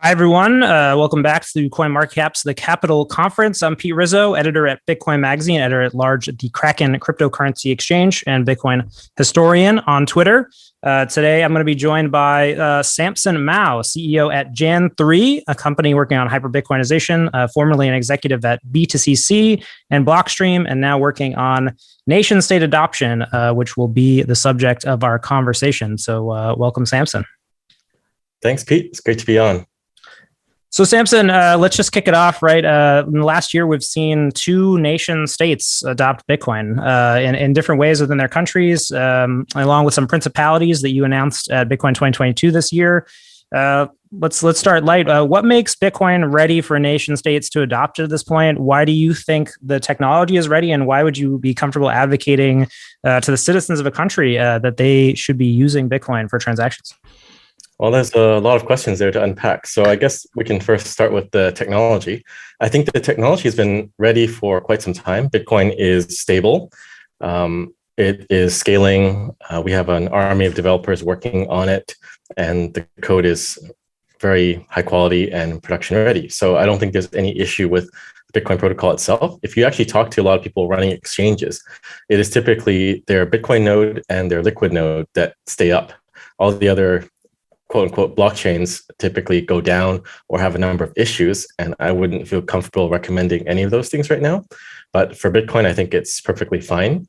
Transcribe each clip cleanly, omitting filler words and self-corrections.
Hi, everyone. Welcome back to CoinMarketCap's The Capital Conference. I'm Pete Rizzo, editor at Bitcoin Magazine, editor at large at the Kraken Cryptocurrency Exchange, and Bitcoin historian on Twitter. Today, I'm going to be joined by Samson Mow, CEO at Jan3, a company working on hyper-Bitcoinization, formerly an executive at B2CC and Blockstream, and now working on nation-state adoption, which will be the subject of our conversation. So welcome, Samson. Thanks, Pete. It's great to be on. So Samson, let's just kick it off, right? In the last year, we've seen two nation states adopt Bitcoin in different ways within their countries, along with some principalities that you announced at Bitcoin 2022 this year. Let's start light. What makes Bitcoin ready for nation states to adopt it at this point? Why do you think the technology is ready, and why would you be comfortable advocating to the citizens of a country that they should be using Bitcoin for transactions? Well, there's a lot of questions there to unpack. So I guess we can first start with the technology. I think the technology has been ready for quite some time. Bitcoin is stable. It is scaling. We have an army of developers working on it, and the code is very high quality and production ready. So I don't think there's any issue with the Bitcoin protocol itself. If you actually talk to a lot of people running exchanges, it is typically their Bitcoin node and their Liquid node that stay up. All the other quote unquote blockchains typically go down or have a number of issues. And I wouldn't feel comfortable recommending any of those things right now. But for Bitcoin, I think it's perfectly fine.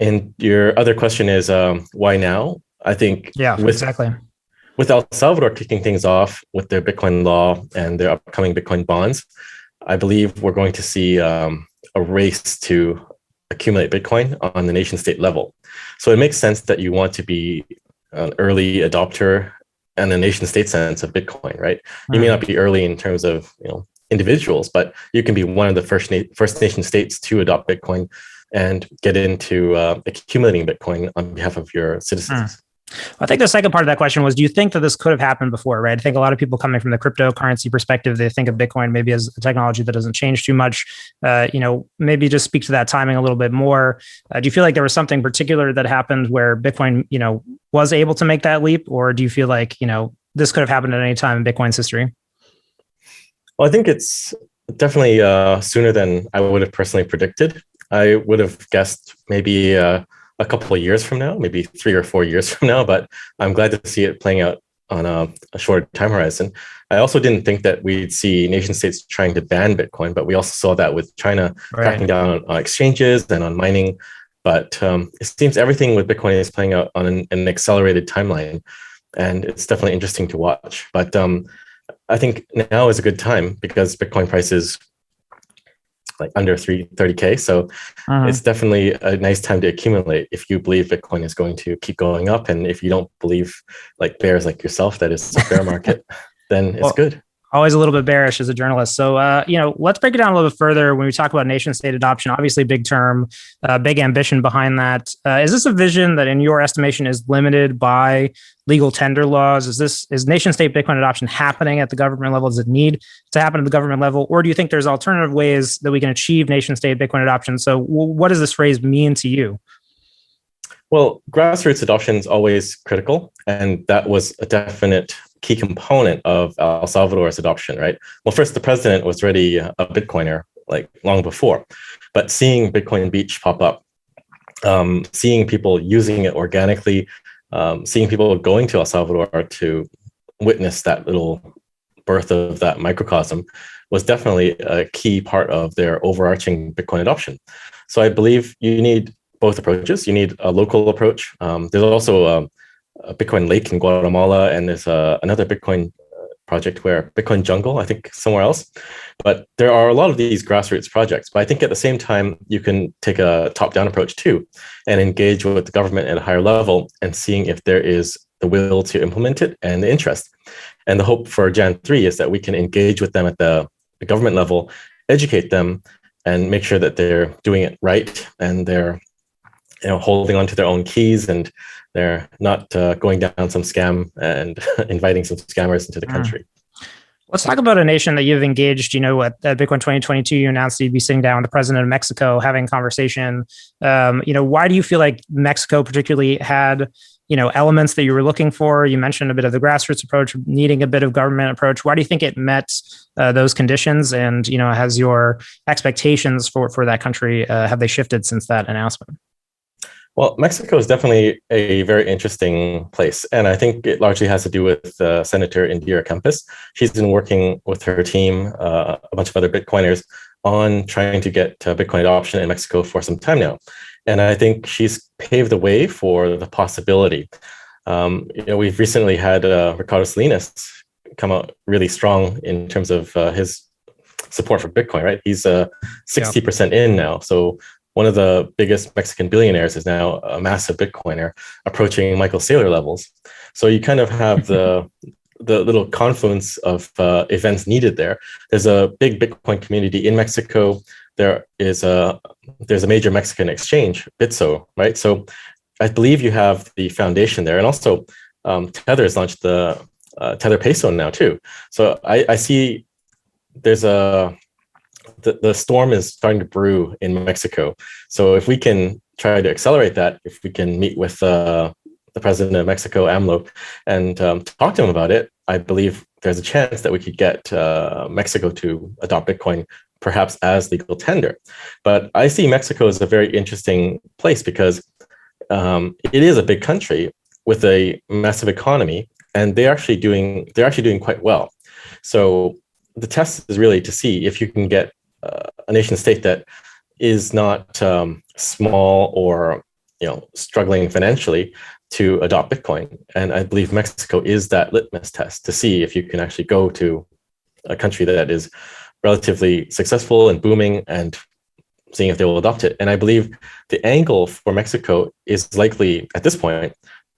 And your other question is why now? I think exactly. With El Salvador kicking things off with their Bitcoin law and their upcoming Bitcoin bonds, I believe we're going to see a race to accumulate Bitcoin on the nation state level. So it makes sense that you want to be an early adopter and the nation state sense of Bitcoin, right? You may not be early in terms of individuals, but you can be one of the first nation states to adopt Bitcoin and get into accumulating Bitcoin on behalf of your citizens. I think the second part of that question was, do you think that this could have happened before, right? I think a lot of people coming from the cryptocurrency perspective, they think of Bitcoin maybe as a technology that doesn't change too much. Maybe just speak to that timing a little bit more. Do you feel like there was something particular that happened where Bitcoin, was able to make that leap? Or do you feel like, this could have happened at any time in Bitcoin's history? Well, I think it's definitely sooner than I would have personally predicted. I would have guessed maybe a couple of years from now, maybe 3 or 4 years from now, but I'm glad to see it playing out on a shorter time horizon. I also didn't think that we'd see nation states trying to ban Bitcoin, but we also saw that with China cracking down on exchanges and on mining. But it seems everything with Bitcoin is playing out on an accelerated timeline, and it's definitely interesting to watch. But I think now is a good time because Bitcoin price is like under 30K. So it's definitely a nice time to accumulate if you believe Bitcoin is going to keep going up. And if you don't believe, like bears like yourself, that it's a bear market, then it's good. Always a little bit bearish as a journalist. So, let's break it down a little bit further. When we talk about nation state adoption, obviously big term, big ambition behind that. Is this a vision that in your estimation is limited by legal tender laws? Is nation state Bitcoin adoption happening at the government level? Does it need to happen at the government level? Or do you think there's alternative ways that we can achieve nation state Bitcoin adoption? So what does this phrase mean to you? Well, grassroots adoption is always critical. And that was a definite key component of El Salvador's adoption, right? Well, first, the president was already a Bitcoiner like long before, but seeing Bitcoin Beach pop up, seeing people using it organically, seeing people going to El Salvador to witness that little birth of that microcosm was definitely a key part of their overarching Bitcoin adoption. So I believe you need both approaches. You need a local approach. There's also a Bitcoin Lake in Guatemala, and there's another Bitcoin project where Bitcoin Jungle, I think somewhere else. But there are a lot of these grassroots projects. But I think at the same time, you can take a top-down approach too and engage with the government at a higher level and seeing if there is the will to implement it and the interest. And the hope for Jan3 is that we can engage with them at the government level, educate them, and make sure that they're doing it right and they're holding on to their own keys and they're not going down some scam and inviting some scammers into the country. Let's talk about a nation that you've engaged, at Bitcoin 2022, you announced that you'd be sitting down with the president of Mexico, having a conversation. Why do you feel like Mexico particularly had elements that you were looking for? You mentioned a bit of the grassroots approach, needing a bit of government approach. Why do you think it met those conditions? And, has your expectations for that country, have they shifted since that announcement? Well, Mexico is definitely a very interesting place. And I think it largely has to do with Senator Indira Kempis. She's been working with her team, a bunch of other Bitcoiners, on trying to get Bitcoin adoption in Mexico for some time now. And I think she's paved the way for the possibility. We've recently had Ricardo Salinas come out really strong in terms of his support for Bitcoin, right? He's 60% in now. So one of the biggest Mexican billionaires is now a massive Bitcoiner, approaching Michael Saylor levels. So you kind of have the little confluence of events needed there. There's a big Bitcoin community in Mexico. There's a major Mexican exchange, Rizzo, right? So I believe you have the foundation there. And also Tether has launched the Tether Peso now too. So I see there's the storm is starting to brew in Mexico. So if we can try to accelerate that, if we can meet with the president of Mexico, AMLO, and talk to him about it, I believe there's a chance that we could get Mexico to adopt Bitcoin, perhaps as legal tender. But I see Mexico as a very interesting place because it is a big country with a massive economy, and they're actually doing quite well. So the test is really to see if you can get a nation state that is not small or struggling financially to adopt Bitcoin. And I believe Mexico is that litmus test to see if you can actually go to a country that is relatively successful and booming and seeing if they will adopt it. And I believe the angle for Mexico is likely, at this point,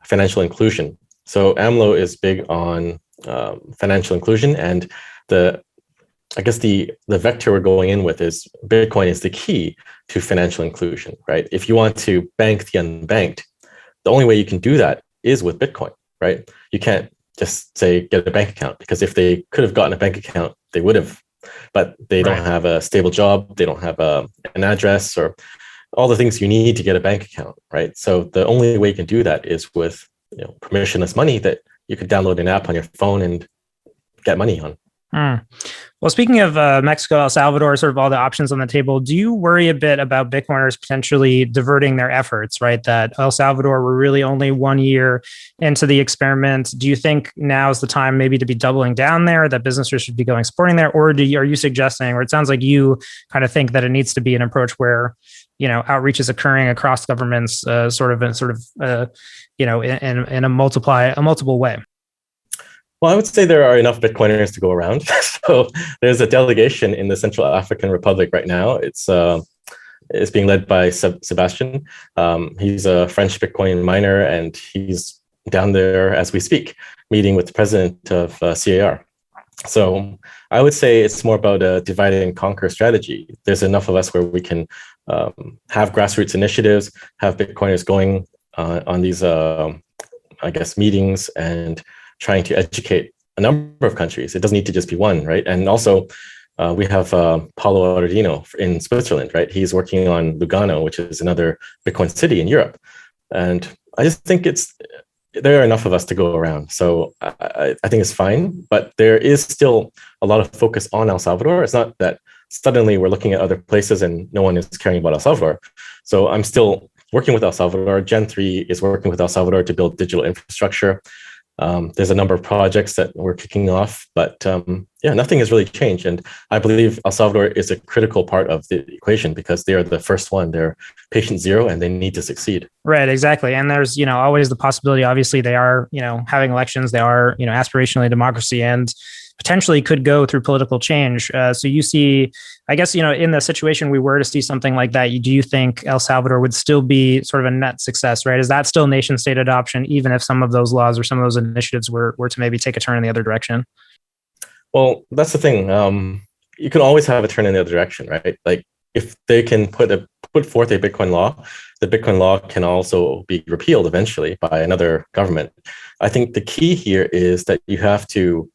financial inclusion. So AMLO is big on financial inclusion, and I guess the vector we're going in with is Bitcoin is the key to financial inclusion, right? If you want to bank the unbanked, the only way you can do that is with Bitcoin, right? You can't just say get a bank account, because if they could have gotten a bank account, they would have, but they don't have a stable job, they don't have an address or all the things you need to get a bank account, right? So the only way you can do that is with permissionless money that you could download an app on your phone and get money on. Well, speaking of Mexico, El Salvador, sort of all the options on the table, do you worry a bit about Bitcoiners potentially diverting their efforts, right? That El Salvador were really only 1 year into the experiment. Do you think now is the time maybe to be doubling down there, that businesses should be going supporting there? Or are you suggesting, or it sounds like you kind of think that it needs to be an approach where, outreach is occurring across governments in a multiple way? Well, I would say there are enough Bitcoiners to go around. So there's a delegation in the Central African Republic right now. It's being led by Sebastian. He's a French Bitcoin miner, and he's down there as we speak, meeting with the president of CAR. So I would say it's more about a divide and conquer strategy. There's enough of us where we can have grassroots initiatives, have Bitcoiners going on these, meetings and trying to educate a number of countries. It doesn't need to just be one, right? And also, we have Paulo Aredino in Switzerland, right? He's working on Lugano, which is another Bitcoin city in Europe. And I just think there are enough of us to go around. So I think it's fine, but there is still a lot of focus on El Salvador. It's not that suddenly we're looking at other places and no one is caring about El Salvador. So I'm still working with El Salvador. Gen 3 is working with El Salvador to build digital infrastructure. There's a number of projects that we're kicking off, but nothing has really changed. And I believe El Salvador is a critical part of the equation because they are the first one. They're patient zero and they need to succeed. Right, exactly. And there's, always the possibility, obviously they are, having elections, they are, aspirationally a democracy and potentially could go through political change. So you see, I guess, in the situation we were to see something like that, do you think El Salvador would still be sort of a net success, right? Is that still nation state adoption, even if some of those laws or some of those initiatives were to maybe take a turn in the other direction? Well, that's the thing. You can always have a turn in the other direction, right? Like if they can put forth a Bitcoin law, the Bitcoin law can also be repealed eventually by another government. I think the key here is that you have to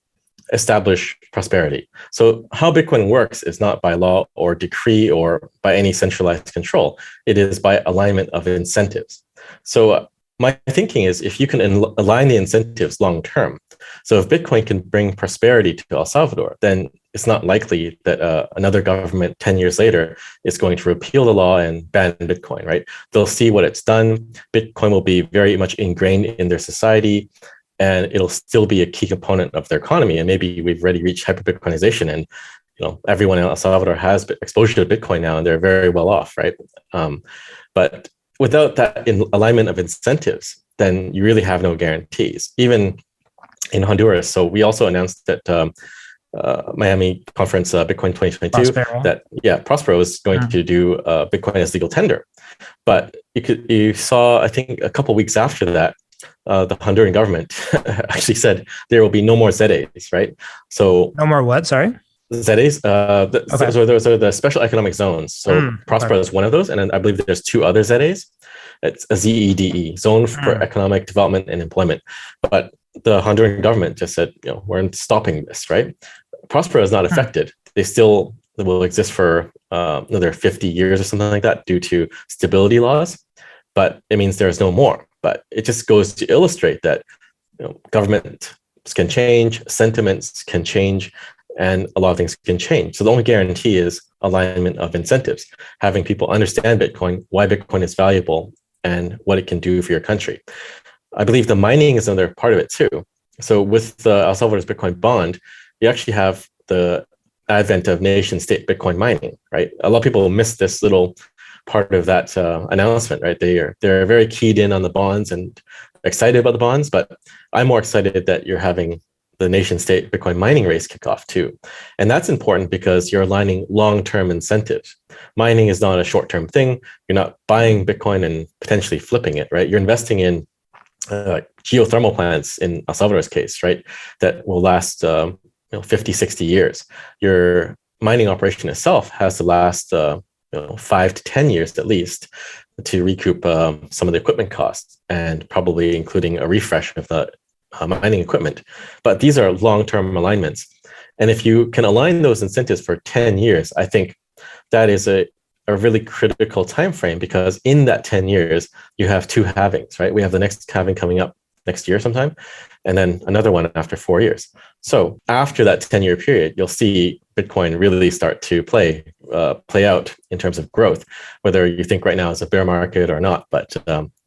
establish prosperity. So how Bitcoin works is not by law or decree or by any centralized control. It is by alignment of incentives. So my thinking is if you can align the incentives long term. So if Bitcoin can bring prosperity to El Salvador, then it's not likely that another government 10 years later is going to repeal the law and ban Bitcoin, right? They'll see what it's done. Bitcoin will be very much ingrained in their society, and it'll still be a key component of their economy. And maybe we've already reached hyper-Bitcoinization, and everyone in El Salvador has exposure to Bitcoin now, and they're very well off, right? But without that alignment of incentives, then you really have no guarantees. Even in Honduras, so we also announced at Miami conference Bitcoin 2022 Prospero. that Prospero is going to do Bitcoin as legal tender. But you saw, I think, a couple of weeks after that, the Honduran government actually said there will be no more ZAs, right? So no more what? Sorry. ZAs, so those are the special economic zones. So Prospero is one of those, and then I believe there's two other ZAs. It's a ZEDE, Zone for Economic Development and Employment. But the Honduran government just said, we're stopping this, right? Prospero is not affected. They still will exist for another 50 years or something like that due to stability laws, but it means there's no more. But it just goes to illustrate that governments can change, sentiments can change, and a lot of things can change. So the only guarantee is alignment of incentives, having people understand Bitcoin, why Bitcoin is valuable, and what it can do for your country. I believe the mining is another part of it too. So with El Salvador's Bitcoin bond, you actually have the advent of nation-state Bitcoin mining, right? A lot of people miss this little part of that announcement, right? They're very keyed in on the bonds and excited about the bonds, but I'm more excited that you're having the nation-state Bitcoin mining race kick off too. And that's important because you're aligning long-term incentives. Mining is not a short-term thing. You're not buying Bitcoin and potentially flipping it, right? You're investing in geothermal plants in El Salvador's case, right? That will last 50, 60 years. Your mining operation itself has to last 5 to 10 years at least to recoup some of the equipment costs, and probably including a refresh of the mining equipment. But these are long-term alignments. And if you can align those incentives for 10 years, I think that is a really critical time frame, because in that 10 years, you have two halvings, right? We have the next halving coming up next year sometime, and then another one after 4 years. So after that 10-year period, you'll see Bitcoin really start to play out in terms of growth, whether you think right now is a bear market or not. But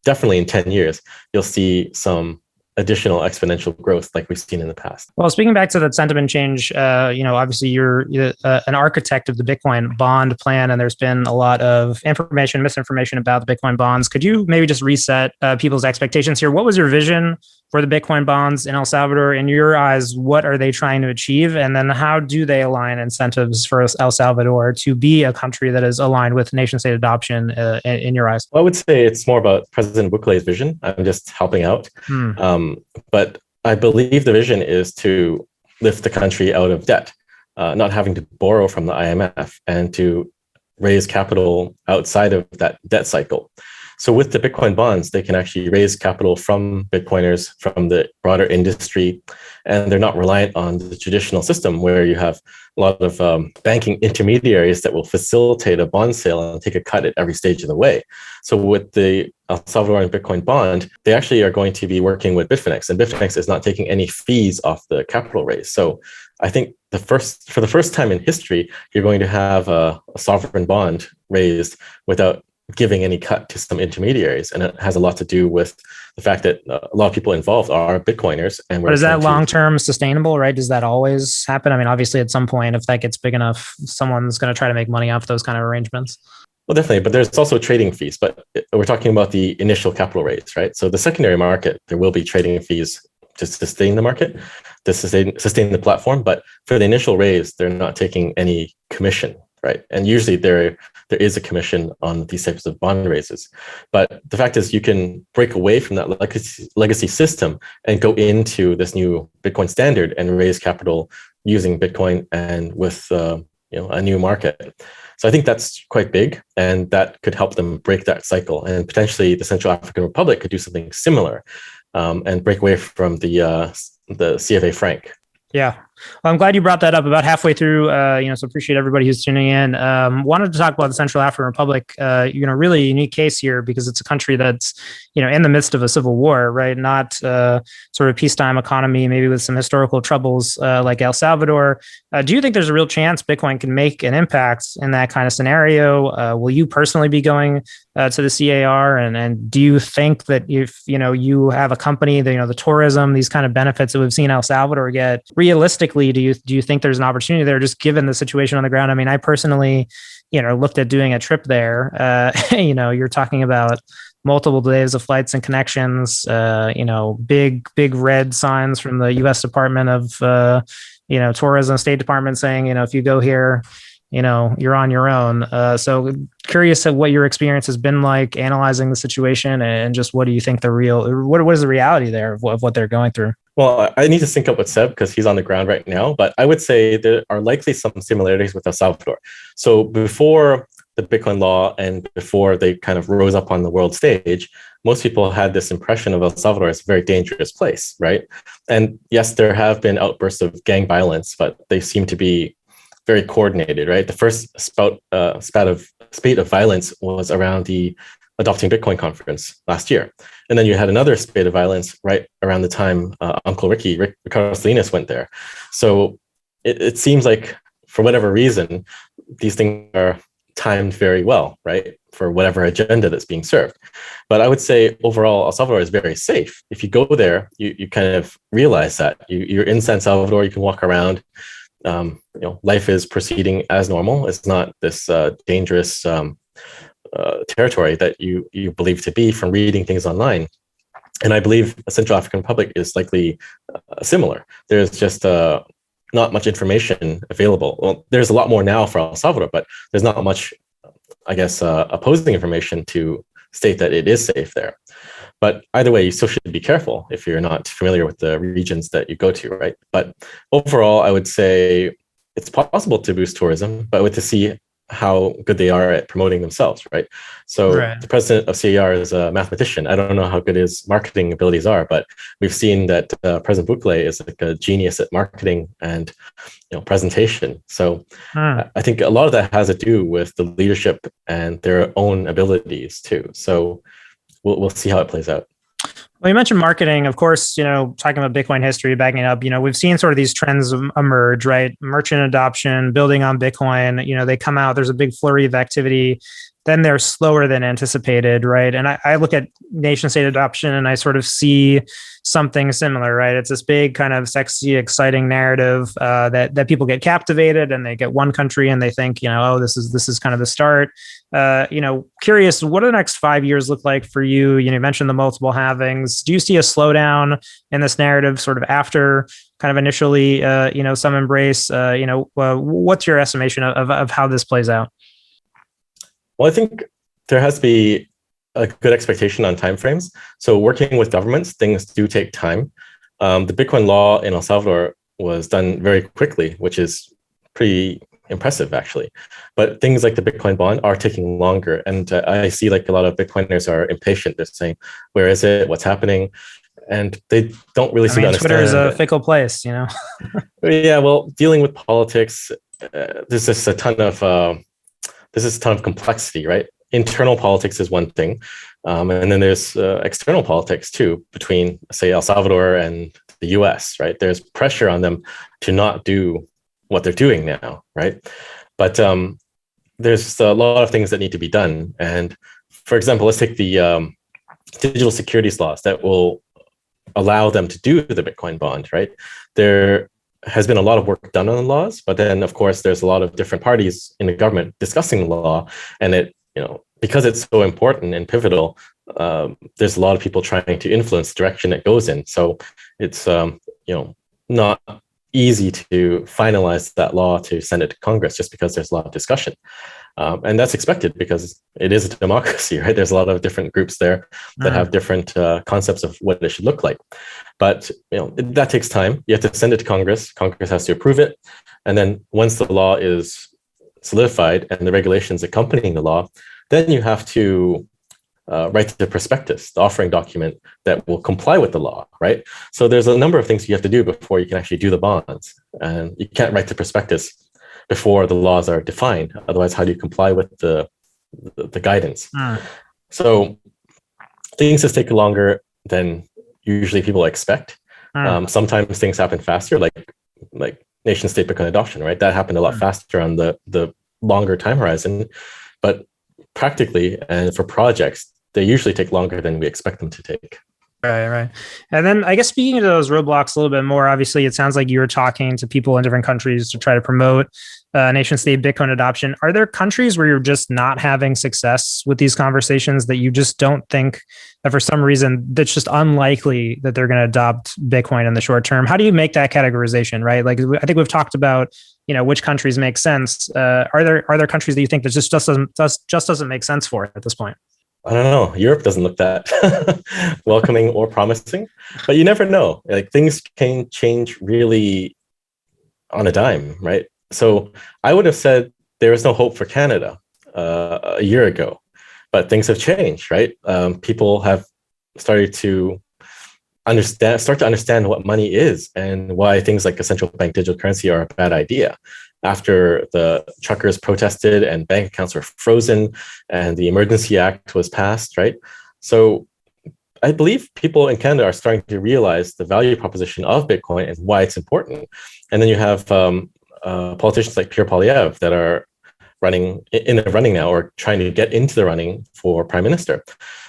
definitely in 10 years, you'll see some additional exponential growth like we've seen in the past. Well, speaking back to that sentiment change, obviously you're an architect of the Bitcoin bond plan, and there's been a lot of misinformation about the Bitcoin bonds. Could you maybe just reset people's expectations here? What was your vision for the Bitcoin bonds in El Salvador? In your eyes, what are they trying to achieve? And then how do they align incentives for El Salvador to be a country that is aligned with nation-state adoption in your eyes? Well, I would say it's more about President Bukele's vision. I'm just helping out. But I believe the vision is to lift the country out of debt, not having to borrow from the IMF, and to raise capital outside of that debt cycle. So with the Bitcoin bonds, they can actually raise capital from Bitcoiners, from the broader industry, and they're not reliant on the traditional system where you have a lot of banking intermediaries that will facilitate a bond sale and take a cut at every stage of the way. So with the El Salvadoran Bitcoin bond, they actually are going to be working with Bitfinex, and Bitfinex is not taking any fees off the capital raise. So I think for the first time in history, you're going to have a sovereign bond raised without giving any cut to some intermediaries. And it has a lot to do with the fact that a lot of people involved are Bitcoiners. And but is that long-term sustainable, right? Does that always happen? I mean, obviously at some point, if that gets big enough, someone's going to try to make money off those kind of arrangements. Well, definitely. But there's also trading fees, but we're talking about the initial capital raise, right? So the secondary market, there will be trading fees to sustain the market, to sustain the platform. But for the initial raise, they're not taking any commission, right? And usually there is a commission on these types of bond raises. But the fact is you can break away from that legacy system and go into this new Bitcoin standard and raise capital using Bitcoin and with a new market. So I think that's quite big, and that could help them break that cycle. And potentially the Central African Republic could do something similar and break away from the CFA franc. Yeah. Well, I'm glad you brought that up about halfway through, so appreciate everybody who's tuning in. Wanted to talk about the Central African Republic, really unique case here because it's a country that's, in the midst of a civil war, right? Not sort of peacetime economy, maybe with some historical troubles like El Salvador. Do you think there's a real chance Bitcoin can make an impact in that kind of scenario? Will you personally be going to the CAR? And do you think that if, you have a company, the tourism, these kind of benefits that we've seen El Salvador get, realistically, do you think there's an opportunity there just given the situation on the ground? I mean, I personally, looked at doing a trip there. You're talking about multiple days of flights and connections, big red signs from the U.S. Department of, Tourism, State Department saying, if you go here, you're on your own. So curious of what your experience has been like analyzing the situation and just what do you think what is the reality there of what they're going through? Well, I need to sync up with Seb because he's on the ground right now, but I would say there are likely some similarities with El Salvador. So before the Bitcoin law and before they kind of rose up on the world stage, most people had this impression of El Salvador as a very dangerous place, right? And yes, there have been outbursts of gang violence, but they seem to be very coordinated, right? The first spate of violence was around the Adopting Bitcoin conference last year. And then you had another spate of violence right around the time Uncle Ricardo Salinas went there. So it seems like for whatever reason, these things are timed very well, right? For whatever agenda that's being served. But I would say overall, El Salvador is very safe. If you go there, you kind of realize that you're in San Salvador, you can walk around. Life is proceeding as normal. It's not this dangerous territory that you believe to be from reading things online. And I believe the Central African Republic is likely similar. There's just not much information available. Well, there's a lot more now for El Salvador, but there's not much, I guess, opposing information to state that it is safe there. But either way, you still should be careful if you're not familiar with the regions that you go to, right? But overall, I would say it's possible to boost tourism, but with to see how good they are at promoting themselves, right? So The president of CAR is a mathematician. I don't know how good his marketing abilities are, but we've seen that President Bukele is like a genius at marketing and presentation. So I think a lot of that has to do with the leadership and their own abilities too. So we'll see how it plays out. Well, you mentioned marketing, of course, talking about Bitcoin history, backing it up, we've seen sort of these trends emerge, right? Merchant adoption, building on Bitcoin, they come out, there's a big flurry of activity, then they're slower than anticipated, right? And I look at nation state adoption and I sort of see something similar, right? It's this big kind of sexy, exciting narrative that people get captivated and they get one country and they think, this is kind of the start. Curious, what do the next 5 years look like for you? You mentioned the multiple halvings. Do you see a slowdown in this narrative sort of after kind of initially, some embrace? What's your estimation of how this plays out? Well, I think there has to be a good expectation on timeframes. So working with governments, things do take time. The Bitcoin law in El Salvador was done very quickly, which is pretty impressive, actually. But things like the Bitcoin bond are taking longer. And I see like a lot of Bitcoiners are impatient. They're saying, where is it? What's happening? And they don't really seem to understand. Twitter is a fickle place, Yeah, well, dealing with politics, there's just a ton of complexity, right? Internal politics is one thing. And then there's external politics too, between, say, El Salvador and the US, right? There's pressure on them to not do what they're doing now, right? But there's a lot of things that need to be done. And for example, let's take the digital securities laws that will allow them to do the Bitcoin bond, right? There has been a lot of work done on the laws, but then of course there's a lot of different parties in the government discussing the law, and it, because it's so important and pivotal, there's a lot of people trying to influence the direction it goes in. So it's not easy to finalize that law to send it to Congress just because there's a lot of discussion. And that's expected because it is a democracy, right? There's a lot of different groups there that have different concepts of what it should look like. But that takes time. You have to send it to Congress. Congress has to approve it. And then once the law is solidified and the regulations accompanying the law, then you have to write the prospectus, the offering document that will comply with the law, right? So there's a number of things you have to do before you can actually do the bonds. And you can't write the prospectus before the laws are defined. Otherwise, how do you comply with the guidance? So things just take longer than usually people expect. Sometimes things happen faster, like nation state Bitcoin adoption, right? That happened a lot faster on the longer time horizon. But practically, and for projects, they usually take longer than we expect them to take. Right. And then I guess speaking of those roadblocks a little bit more, obviously it sounds like you were talking to people in different countries to try to promote nation state Bitcoin adoption. Are there countries where you're just not having success with these conversations that you just don't think that for some reason that's just unlikely that they're going to adopt Bitcoin in the short term? How do you make that categorization, right? Like I think we've talked about, which countries make sense. Are there countries that you think that just doesn't make sense for at this point? I don't know. Europe doesn't look that welcoming or promising, but you never know. Like things can change really on a dime, right? So I would have said there was no hope for Canada a year ago, but things have changed, right? People have started to understand what money is and why things like a central bank digital currency are a bad idea. After the truckers protested and bank accounts were frozen and the Emergency Act was passed, right? So I believe people in Canada are starting to realize the value proposition of Bitcoin and why it's important. And then you have politicians like Pierre Poilievre that are running now or trying to get into the running for prime minister.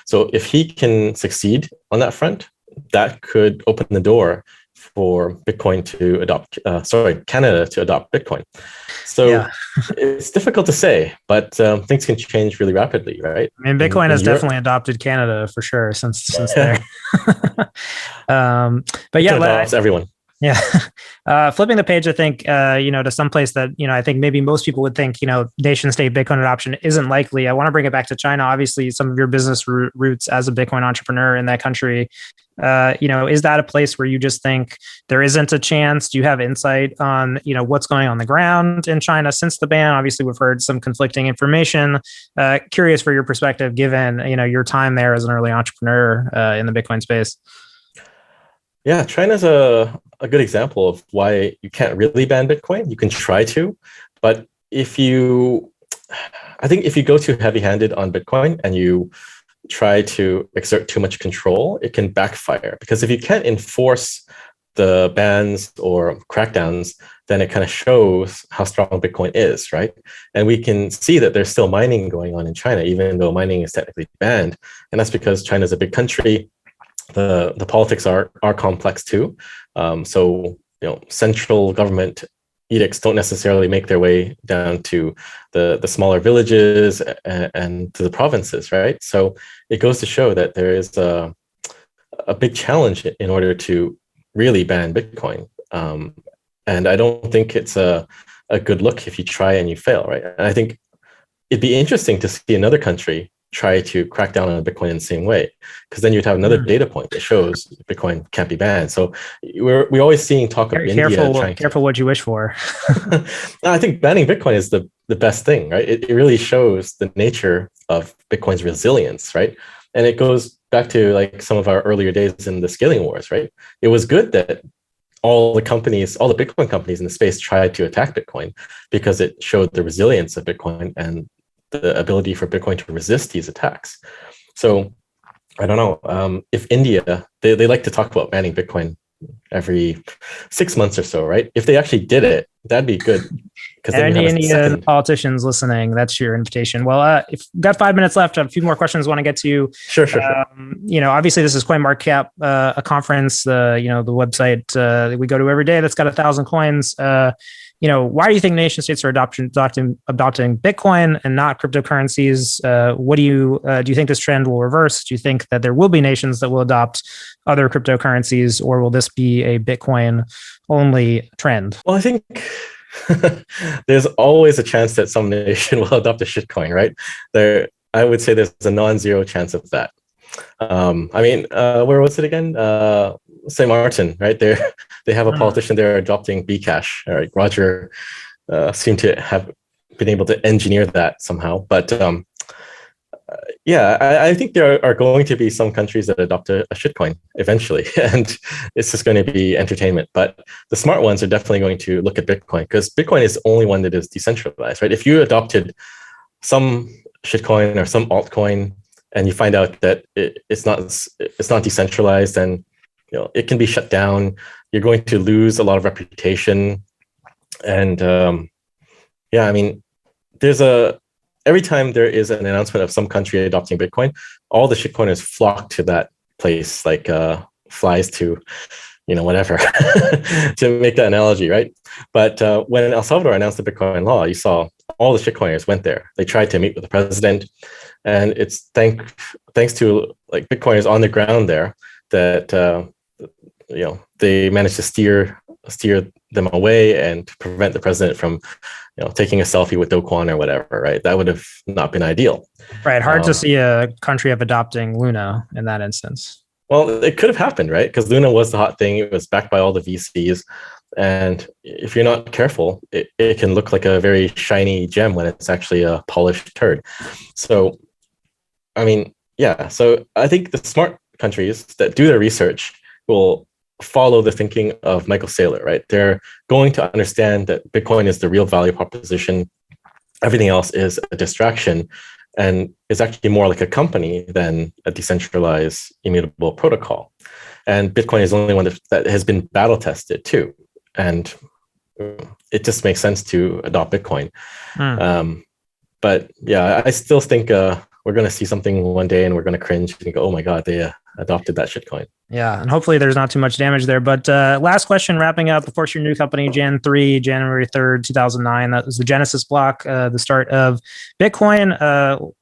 So if he can succeed on that front, that could open the door for Bitcoin to adopt, Canada to adopt Bitcoin. So it's difficult to say, but things can change really rapidly, right? I mean, Bitcoin has definitely adopted Canada for sure since there. But yeah, adopts everyone. Yeah. Flipping the page, I think, to some place that, I think maybe most people would think, nation state Bitcoin adoption isn't likely. I want to bring it back to China. Obviously, some of your business roots as a Bitcoin entrepreneur in that country, is that a place where you just think there isn't a chance? Do you have insight on, what's going on the ground in China since the ban? Obviously, we've heard some conflicting information. Curious for your perspective, given, your time there as an early entrepreneur in the Bitcoin space. Yeah, China's a good example of why you can't really ban Bitcoin. You can try to, but I think if you go too heavy-handed on Bitcoin and you try to exert too much control, it can backfire. Because if you can't enforce the bans or crackdowns, then it kind of shows how strong Bitcoin is, right? And we can see that there's still mining going on in China, even though mining is technically banned. And that's because China's a big country. The politics are complex too. So central government edicts don't necessarily make their way down to the smaller villages and to the provinces, right? So it goes to show that there is a big challenge in order to really ban Bitcoin. And I don't think it's a good look if you try and you fail, right? And I think it'd be interesting to see another country try to crack down on Bitcoin in the same way, because then you'd have another data point that shows Bitcoin can't be banned. So we're always seeing talk of India. Careful what you wish for. I think banning Bitcoin is the best thing, right? It really shows the nature of Bitcoin's resilience, right? And it goes back to like some of our earlier days in the scaling wars, right? It was good that all the Bitcoin companies in the space tried to attack Bitcoin because it showed the resilience of Bitcoin and the ability for Bitcoin to resist these attacks. So I don't know if India, they like to talk about banning Bitcoin every 6 months or so, right? If they actually did it, that'd be good. Because any Indian politicians listening, that's your invitation. Well, if we've got 5 minutes left, I have a few more questions I want to get to. Sure. Obviously this is CoinMarketCap, a conference, the website that we go to every day that's got 1,000 coins. Why do you think nation states are adopting Bitcoin and not cryptocurrencies? What do you think this trend will reverse? Do you think that there will be nations that will adopt other cryptocurrencies, or will this be a Bitcoin only trend? Well, I think there's always a chance that some nation will adopt a shitcoin, right? I would say there's a non-zero chance of that. Where was it again? St. Martin, right? They have a politician there adopting Bcash. All right, Roger seemed to have been able to engineer that somehow. But Yeah, I think there are going to be some countries that adopt a shitcoin eventually, and it's just going to be entertainment. But the smart ones are definitely going to look at Bitcoin, because Bitcoin is the only one that is decentralized, right? If you adopted some shitcoin or some altcoin, and you find out that it's not decentralized, and it can be shut down, you're going to lose a lot of reputation. And yeah, I mean, every time there is an announcement of some country adopting Bitcoin, all the shitcoiners flock to that place like flies to, whatever, to make that analogy, right? But when El Salvador announced the Bitcoin law, you saw all the shitcoiners went there. They tried to meet with the president, and it's thanks to like Bitcoiners on the ground there that they managed to steer them away and prevent the president from taking a selfie with Do Kwon or whatever, right? That would have not been ideal. Right. Hard to see a country of adopting Luna in that instance. Well, it could have happened, right? Because Luna was the hot thing. It was backed by all the VCs. And if you're not careful, it can look like a very shiny gem when it's actually a polished turd. So, I mean, yeah. So I think the smart countries that do their research will follow the thinking of Michael Saylor, right? They're going to understand that Bitcoin is the real value proposition. Everything else is a distraction, and is actually more like a company than a decentralized immutable protocol. And Bitcoin is the only one that has been battle tested too. And it just makes sense to adopt Bitcoin. But yeah, I still think we're going to see something one day and we're going to cringe and go, oh my God, they adopted that shitcoin. Yeah. And hopefully there's not too much damage there. But last question, wrapping up, of course, your new company, January 3rd, 2009, that was the Genesis block, the start of Bitcoin.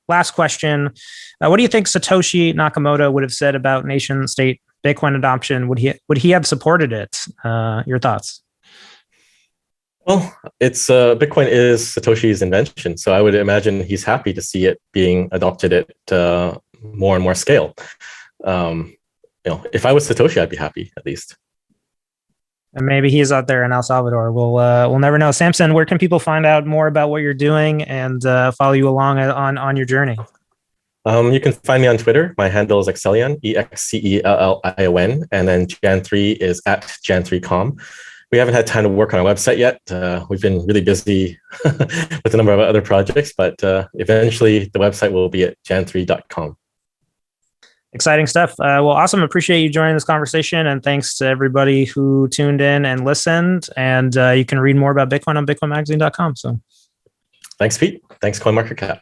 Last question. What do you think Satoshi Nakamoto would have said about nation state Bitcoin adoption? Would he have supported it? Your thoughts? Well, it's Bitcoin is Satoshi's invention, so I would imagine he's happy to see it being adopted at more and more scale. If I was Satoshi, I'd be happy at least. And maybe he's out there in El Salvador. We'll never know. Samson, where can people find out more about what you're doing and follow you along on your journey? You can find me on Twitter. My handle is Excellion, EXCELLION, and then Jan3 is at Jan3com. We haven't had time to work on our website yet. We've been really busy with a number of other projects, but eventually the website will be at jan3.com. Exciting stuff. Well, awesome. Appreciate you joining this conversation. And thanks to everybody who tuned in and listened. And you can read more about Bitcoin on bitcoinmagazine.com. So thanks, Pete. Thanks, CoinMarketCap.